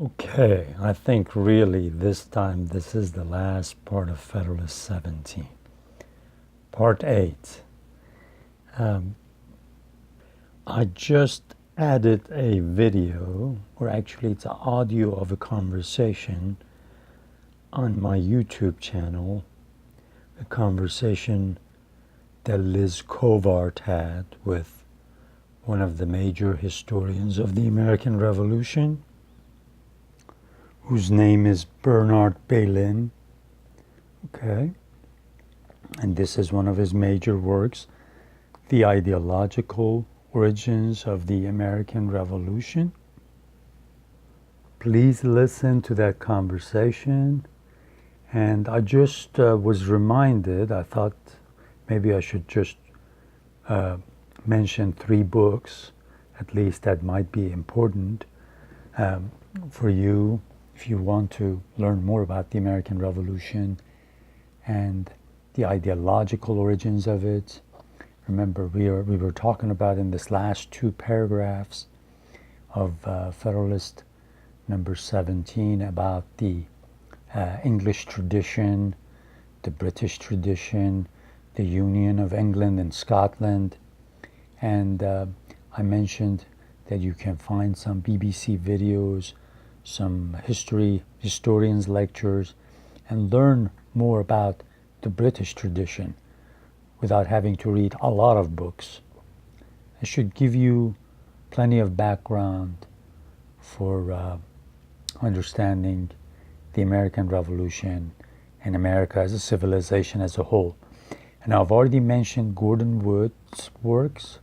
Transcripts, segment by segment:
Okay, I think really this time this is the last part of Federalist 17. Part 8. I just added a video, or actually it's an audio of a conversation on my YouTube channel, a conversation that Liz Covart had with one of the major historians of the American Revolution, whose name is Bernard Bailyn. Okay, and this is one of his major works, The Ideological Origins of the American Revolution. Please listen to that conversation. And I just was reminded, I thought maybe I should just mention 3 books, at least that might be important for you if you want to learn more about the American Revolution and the ideological origins of it. Remember, we were talking about in this last 2 paragraphs of Federalist number 17 about the English tradition, the British tradition, the Union of England and Scotland, and I mentioned that you can find some BBC videos, some historians' lectures, and learn more about the British tradition without having to read a lot of books. It should give you plenty of background for understanding the American Revolution and America as a civilization as a whole. And I've already mentioned Gordon Wood's works.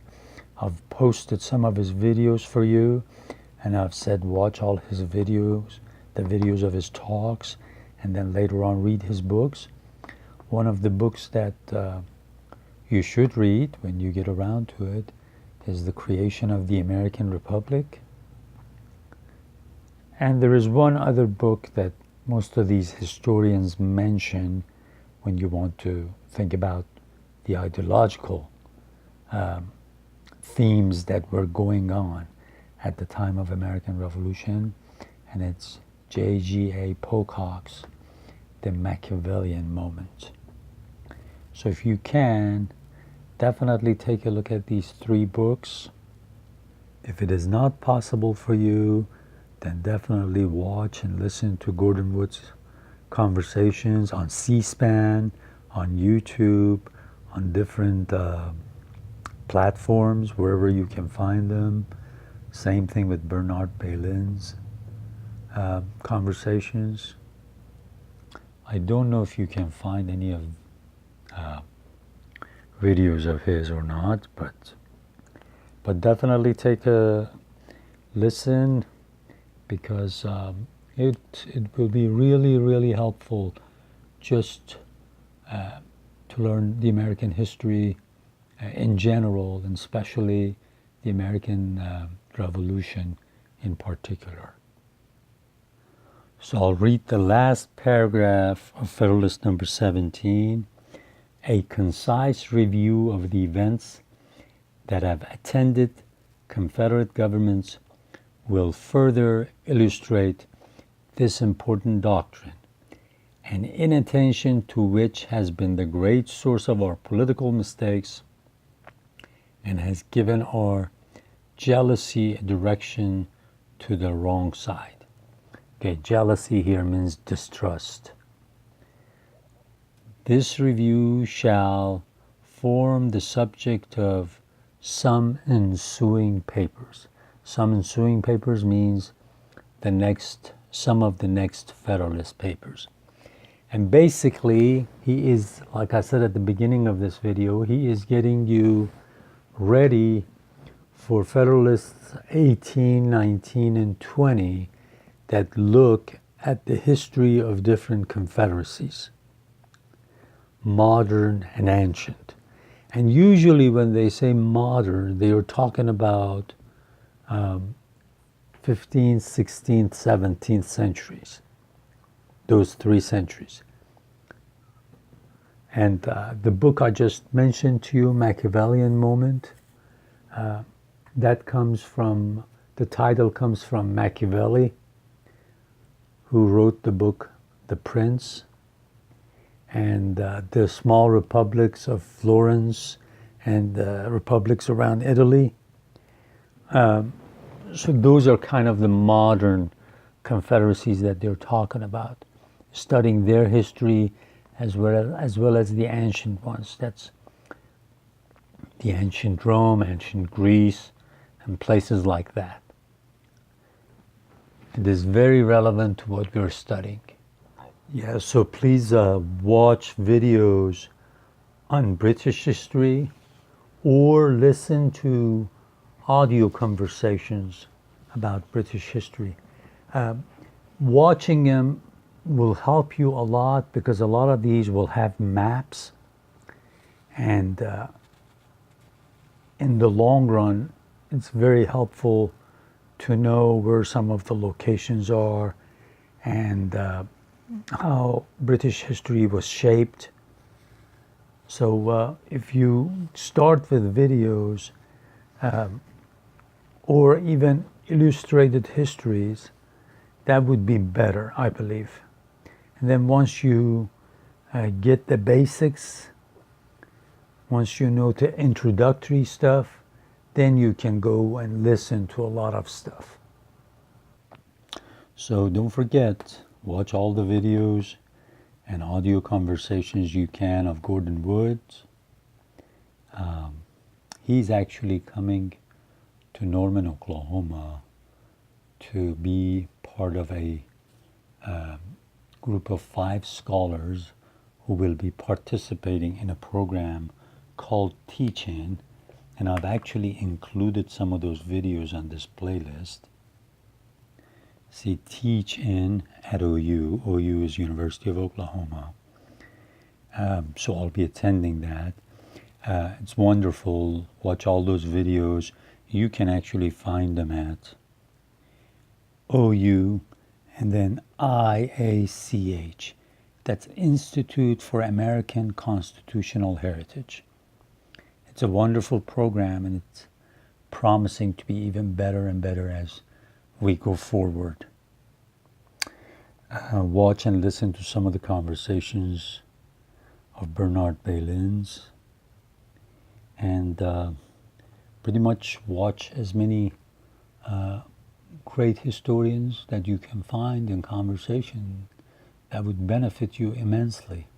I've posted some of his videos for you, and I've said watch all his videos, the videos of his talks, and then later on read his books. One of the books that you should read when you get around to it is The Creation of the American Republic. And there is one other book that most of these historians mention when you want to think about the ideological themes that were going on at the time of American Revolution, and it's J.G.A. Pocock's The Machiavellian Moment. So if you can, definitely take a look at these 3 books. If it is not possible for you, then definitely watch and listen to Gordon Wood's conversations on C-SPAN, on YouTube, on different platforms, wherever you can find them. Same thing with Bernard Bailyn's conversations. I don't know if you can find any of videos of his or not, but definitely take a listen, because it will be really, really helpful just to learn the American history in general, and especially the American Revolution in particular. So I'll read the last paragraph of Federalist number 17, a concise review of the events that have attended Confederate governments will further illustrate this important doctrine, an inattention to which has been the great source of our political mistakes and has given our jealousy a direction to the wrong side. Okay, jealousy here means distrust. This review shall form the subject of some ensuing papers. Some ensuing papers means some of the next Federalist Papers. And basically, he is, like I said at the beginning of this video, he is getting you ready for Federalists 18, 19, and 20 that look at the history of different confederacies, modern and ancient. And usually when they say modern, they are talking about 15th, 16th, 17th centuries, those 3 centuries. And the book I just mentioned to you, Machiavellian Moment, that comes from, the title comes from Machiavelli, who wrote the book The Prince, and the small republics of Florence and republics around Italy. So those are kind of the modern confederacies that they're talking about, studying their history as well as the ancient ones. That's the ancient Rome, ancient Greece, and places like that. It is very relevant to what we're studying. Yeah, so please watch videos on British history or listen to audio conversations about British history. Watching them will help you a lot because a lot of these will have maps, and in the long run it's very helpful to know where some of the locations are and how British history was shaped. So if you start with videos or even illustrated histories, that would be better, I believe. And then once you get the basics, once you know the introductory stuff, then you can go and listen to a lot of stuff. So don't forget, watch all the videos and audio conversations you can of Gordon Woods. He's actually coming to Norman, Oklahoma to be part of a group of 5 scholars who will be participating in a program called Teachin, and I've actually included some of those videos on this playlist. See, Teachin at OU. OU is University of Oklahoma. So I'll be attending that. It's wonderful. Watch all those videos. You can actually find them at OU and then IACH. That's Institute for American Constitutional Heritage. It's a wonderful program, and it's promising to be even better and better as we go forward. Watch and listen to some of the conversations of Bernard Bailyn's, and pretty much watch as many great historians that you can find in conversation. That would benefit you immensely.